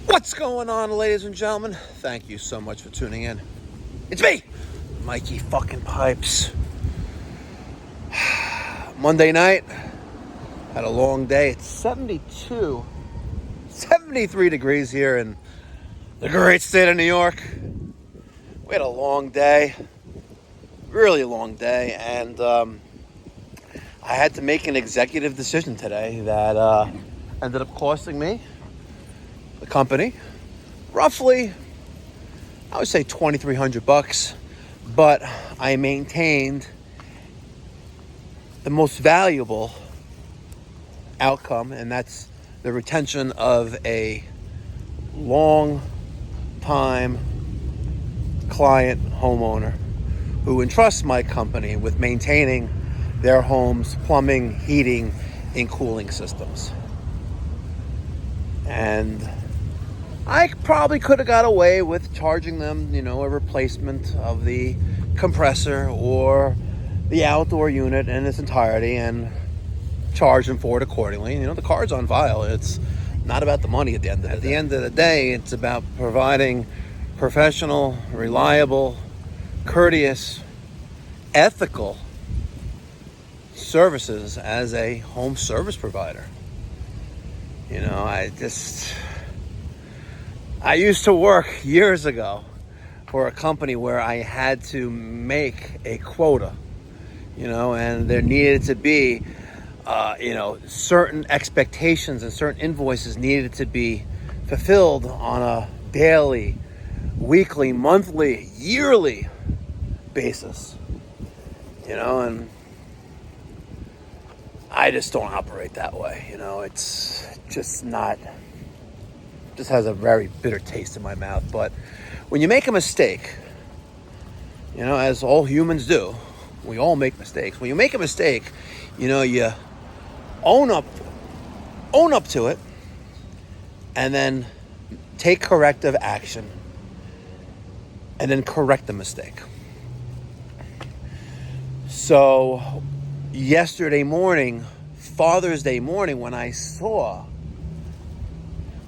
What's going on, ladies and gentlemen? Thank you so much for tuning in. It's me, Mikey fucking Pipes. Monday night, had a long day. It's 73 degrees here in the great state of New York. We had a long day, really long day, and I had to make an executive decision today that ended up costing me, the company, roughly, I would say $2,300, but I maintained the most valuable outcome, and that's the retention of a long time client homeowner who entrusts my company with maintaining their home's plumbing, heating, and cooling systems. And I probably could have got away with charging them, a replacement of the compressor or the outdoor unit in its entirety and charge them for it accordingly. The card's on file. It's not about the money at the end of the day. At the end of the day, it's about providing professional, reliable, courteous, ethical services as a home service provider. I used to work years ago for a company where I had to make a quota, and there needed to be, certain expectations and certain invoices needed to be fulfilled on a daily, weekly, monthly, yearly basis, and I just don't operate that way. It's just not, just has a very bitter taste in my mouth. But when you make a mistake, as all humans do, we all make mistakes. When you make a mistake, you own up to it, and then take corrective action, and then correct the mistake. So yesterday morning, Father's Day morning, when I saw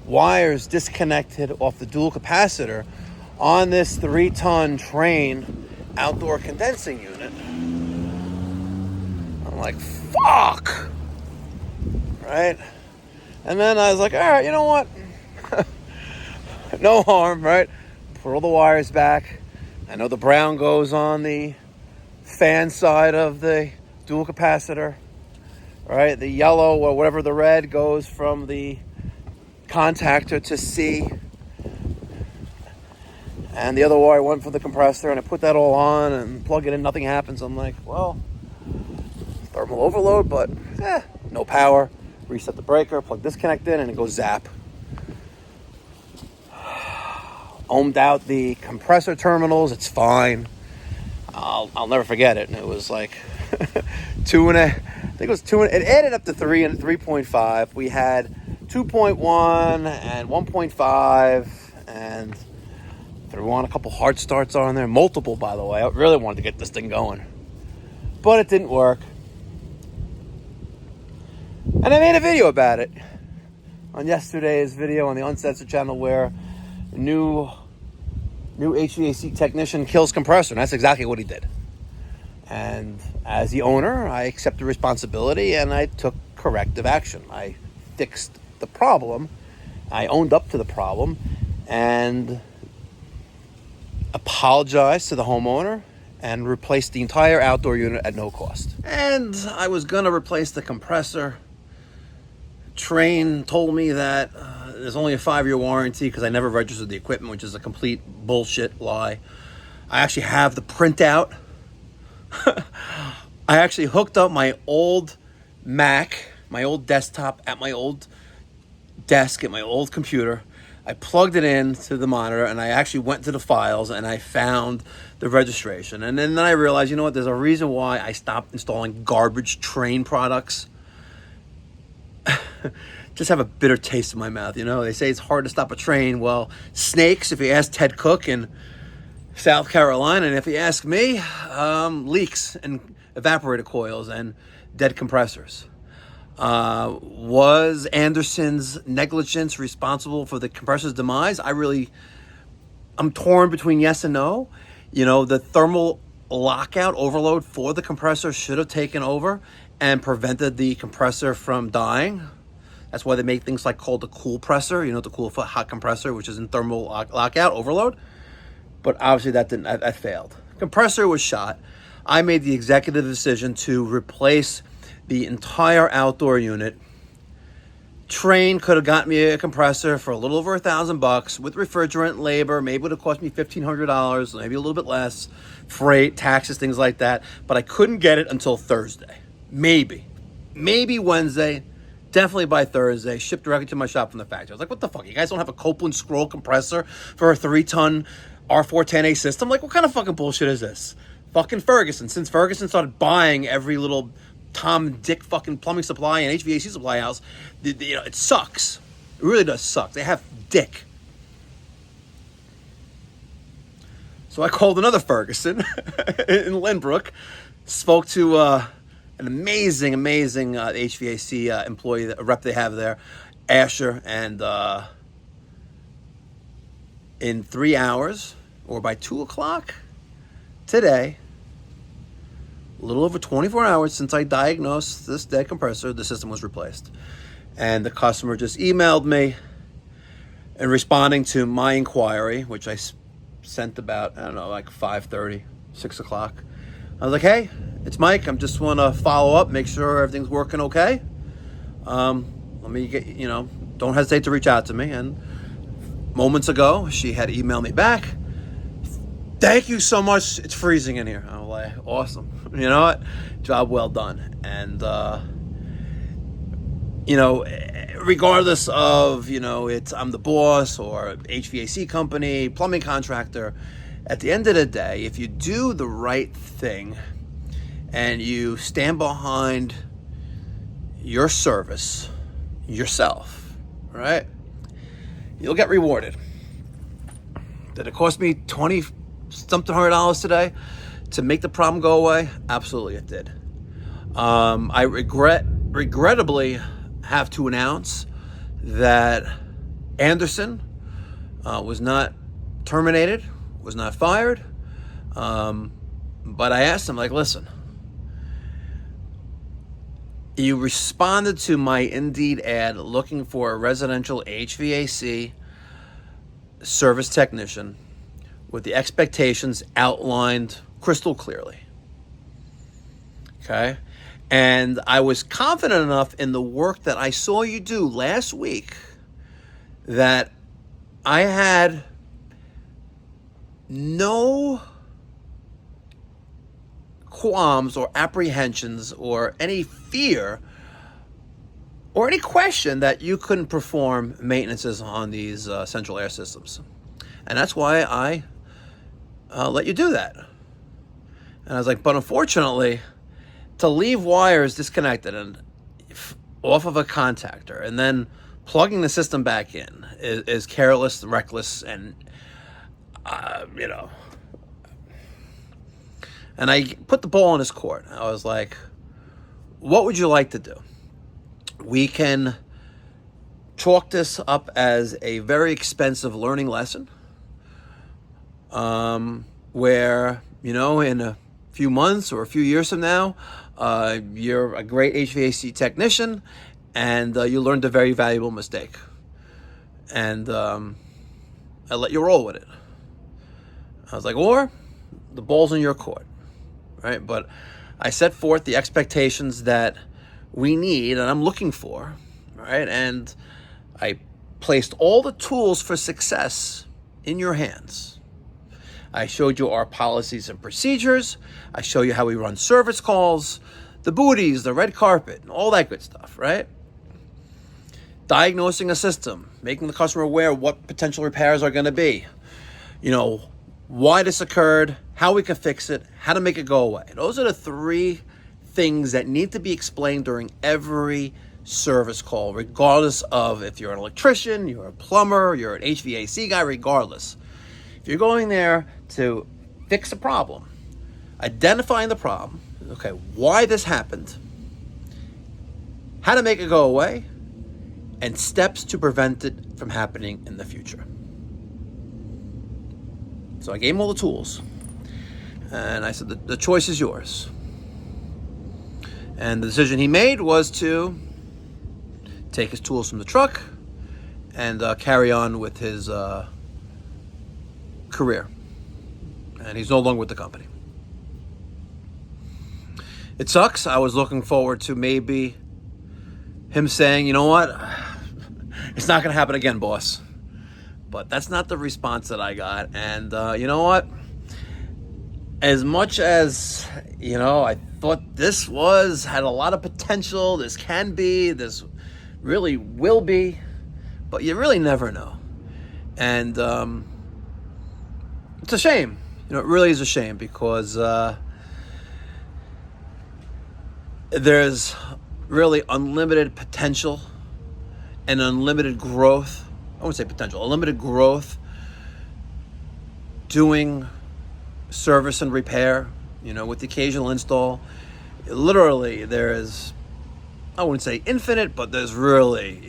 wires disconnected off the dual capacitor on this 3-ton Trane outdoor condensing unit, I'm like, fuck, right? And then I was like, all right, you know what? No harm, right? Put all the wires back. I know the brown goes on the fan side of the dual capacitor, right? The yellow or whatever the red goes from the contactor to C, and the other wire went for the compressor, and I put that all on and plug it in. Nothing happens. I'm like, well, thermal overload, but no power. Reset the breaker, plug disconnect in, and it goes zap. Ohmed out the compressor terminals. It's fine. I'll never forget it. And it was like it added up to 3 and 3.5. We had 2.1 and 1.5, and threw on a couple hard starts on there. Multiple, by the way. I really wanted to get this thing going, but it didn't work. And I made a video about it on yesterday's video on the Uncensored channel, where new HVAC technician kills compressor, and that's exactly what he did. And as the owner, I accepted responsibility and I took corrective action. I fixed the problem. I owned up to the problem and apologized to the homeowner and replaced the entire outdoor unit at no cost. And I was going to replace the compressor. Trane told me that there's only a 5-year warranty because I never registered the equipment, which is a complete bullshit lie. I actually have the printout. I actually hooked up my old Mac, my old desktop at my old desk at my old computer. I plugged it into the monitor, and I actually went to the files and I found the registration. And then I realized, there's a reason why I stopped installing garbage Trane products. Just have a bitter taste in my mouth. They say it's hard to stop a train. Well, snakes, if you ask Ted Cook in South Carolina, and if you ask me, leaks and evaporator coils and dead compressors. Was Anderson's negligence responsible for the compressor's demise? I'm torn between yes and no. The thermal lockout overload for the compressor should have taken over and prevented the compressor from dying. That's why they make things like called the cool presser, the cool hot compressor, which is in thermal lockout overload. But obviously that failed. Compressor was shot. I made the executive decision to replace the entire outdoor unit. Train could have got me a compressor for a little over $1,000 with refrigerant, labor. Maybe it would have cost me $1,500, maybe a little bit less, freight, taxes, things like that. But I couldn't get it until Thursday. Maybe Wednesday. Definitely by Thursday. Shipped directly to my shop from the factory. I was like, what the fuck? You guys don't have a Copeland scroll compressor for a 3-ton R410A system? Like, what kind of fucking bullshit is this? Fucking Ferguson. Since Ferguson started buying every little Tom and Dick fucking plumbing supply and HVAC supply house, it sucks. It really does suck. They have dick. So I called another Ferguson in Lynbrook, spoke to an amazing HVAC employee, a rep they have there, Asher, and in 3 hours, or by 2 o'clock today, a little over 24 hours since I diagnosed this dead compressor, the system was replaced. And the customer just emailed me and responding to my inquiry, which I sent about, 5:30, 6 o'clock. I was like, hey, it's Mike. I just want to follow up, make sure everything's working okay. Let me get, don't hesitate to reach out to me. And moments ago, she had emailed me back. Thank you so much. It's freezing in here. I'm like, awesome. You know what? Job well done. And, regardless of, I'm the boss or HVAC company, plumbing contractor, at the end of the day, if you do the right thing and you stand behind your service yourself, right? You'll get rewarded. Did it cost me $20-something $100 today to make the problem go away? Absolutely it did. I regrettably have to announce that Anderson was not terminated, was not fired. But I asked him, listen, you responded to my Indeed ad looking for a residential HVAC service technician with the expectations outlined crystal clearly. Okay? And I was confident enough in the work that I saw you do last week that I had no qualms or apprehensions or any fear or any question that you couldn't perform maintenances on these central air systems. And that's why I let you do that. And I was like, but unfortunately, to leave wires disconnected and off of a contactor and then plugging the system back in is careless, reckless, and, And I put the ball in his court. I was like, what would you like to do? We can chalk this up as a very expensive learning lesson where, in a few months or a few years from now, you're a great HVAC technician and you learned a very valuable mistake. And I let you roll with it. I was like, or the ball's in your court. Right? But I set forth the expectations that we need and I'm looking for, right? And I placed all the tools for success in your hands. I showed you our policies and procedures. I show you how we run service calls, the booties, the red carpet, and all that good stuff, right? Diagnosing a system, making the customer aware of what potential repairs are going to be, why this occurred, how we can fix it, how to make it go away. Those are the 3 things that need to be explained during every service call, regardless of if you're an electrician, you're a plumber, you're an HVAC guy, regardless. If you're going there to fix a problem, identifying the problem, okay, why this happened, how to make it go away, and steps to prevent it from happening in the future. So I gave him all the tools. And I said, the choice is yours. And the decision he made was to take his tools from the truck and carry on with his career. And he's no longer with the company. It sucks. I was looking forward to maybe him saying, you know what? It's not going to happen again, boss. But that's not the response that I got. And you know what? As much as, I thought this had a lot of potential, this can be, this really will be, but you really never know. And it's a shame. It really is a shame because there's really unlimited potential and unlimited growth. I wouldn't say potential, unlimited growth doing service and repair, with the occasional install. Literally, there's, I wouldn't say infinite, but there's really,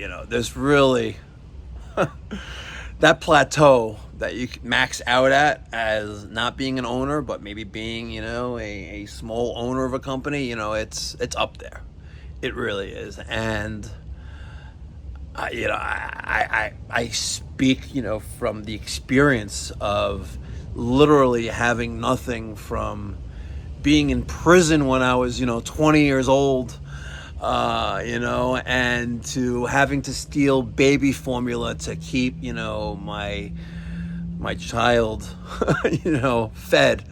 that plateau that you can max out at as not being an owner, but maybe being, a small owner of a company, it's up there. It really is. And I speak, from the experience of literally having nothing, from being in prison when I was, 20 years old, and to having to steal baby formula to keep, my child, fed,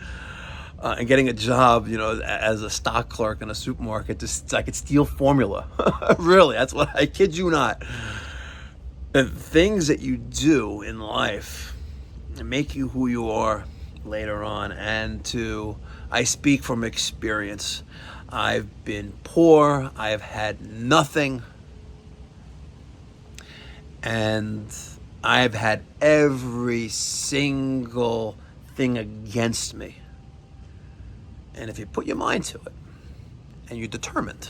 and getting a job, as a stock clerk in a supermarket, just I could steal formula. Really, that's what, I kid you not. The things that you do in life make you who you are later on. And I speak from experience. I've been poor. I've had nothing. And I've had every single thing against me. And if you put your mind to it and you're determined,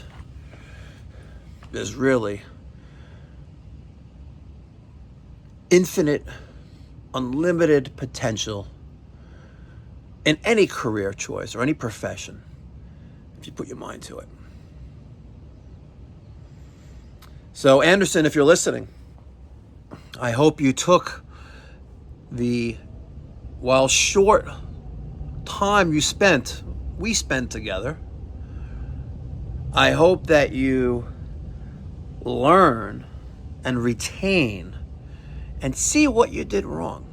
there's really infinite, unlimited potential in any career choice or any profession if you put your mind to it. So, Anderson, if you're listening, I hope you took the, while short time we spent together, I hope that you learn and retain and see what you did wrong.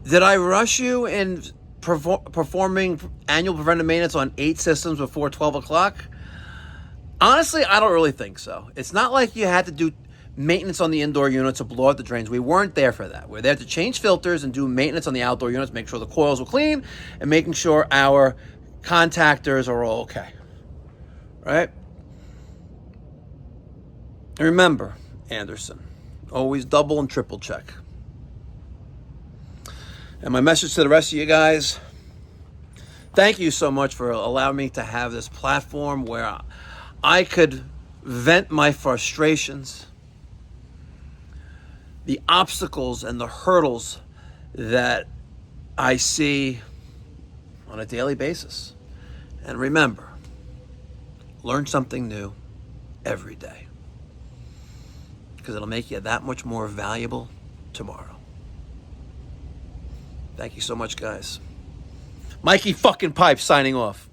Did I rush you in performing annual preventive maintenance on 8 systems before 12 o'clock? Honestly, I don't really think so. It's not like you had to do maintenance on the indoor units to blow out the drains. We weren't there for that. We're there to change filters and do maintenance on the outdoor units, make sure the coils were clean, and making sure our contactors are all okay. Right? And remember, Anderson, always double and triple check. And my message to the rest of you guys, thank you so much for allowing me to have this platform where I could vent my frustrations, the obstacles and the hurdles that I see on a daily basis. And remember, learn something new every day, because it'll make you that much more valuable tomorrow. Thank you so much, guys. Mikey fucking Pipes signing off.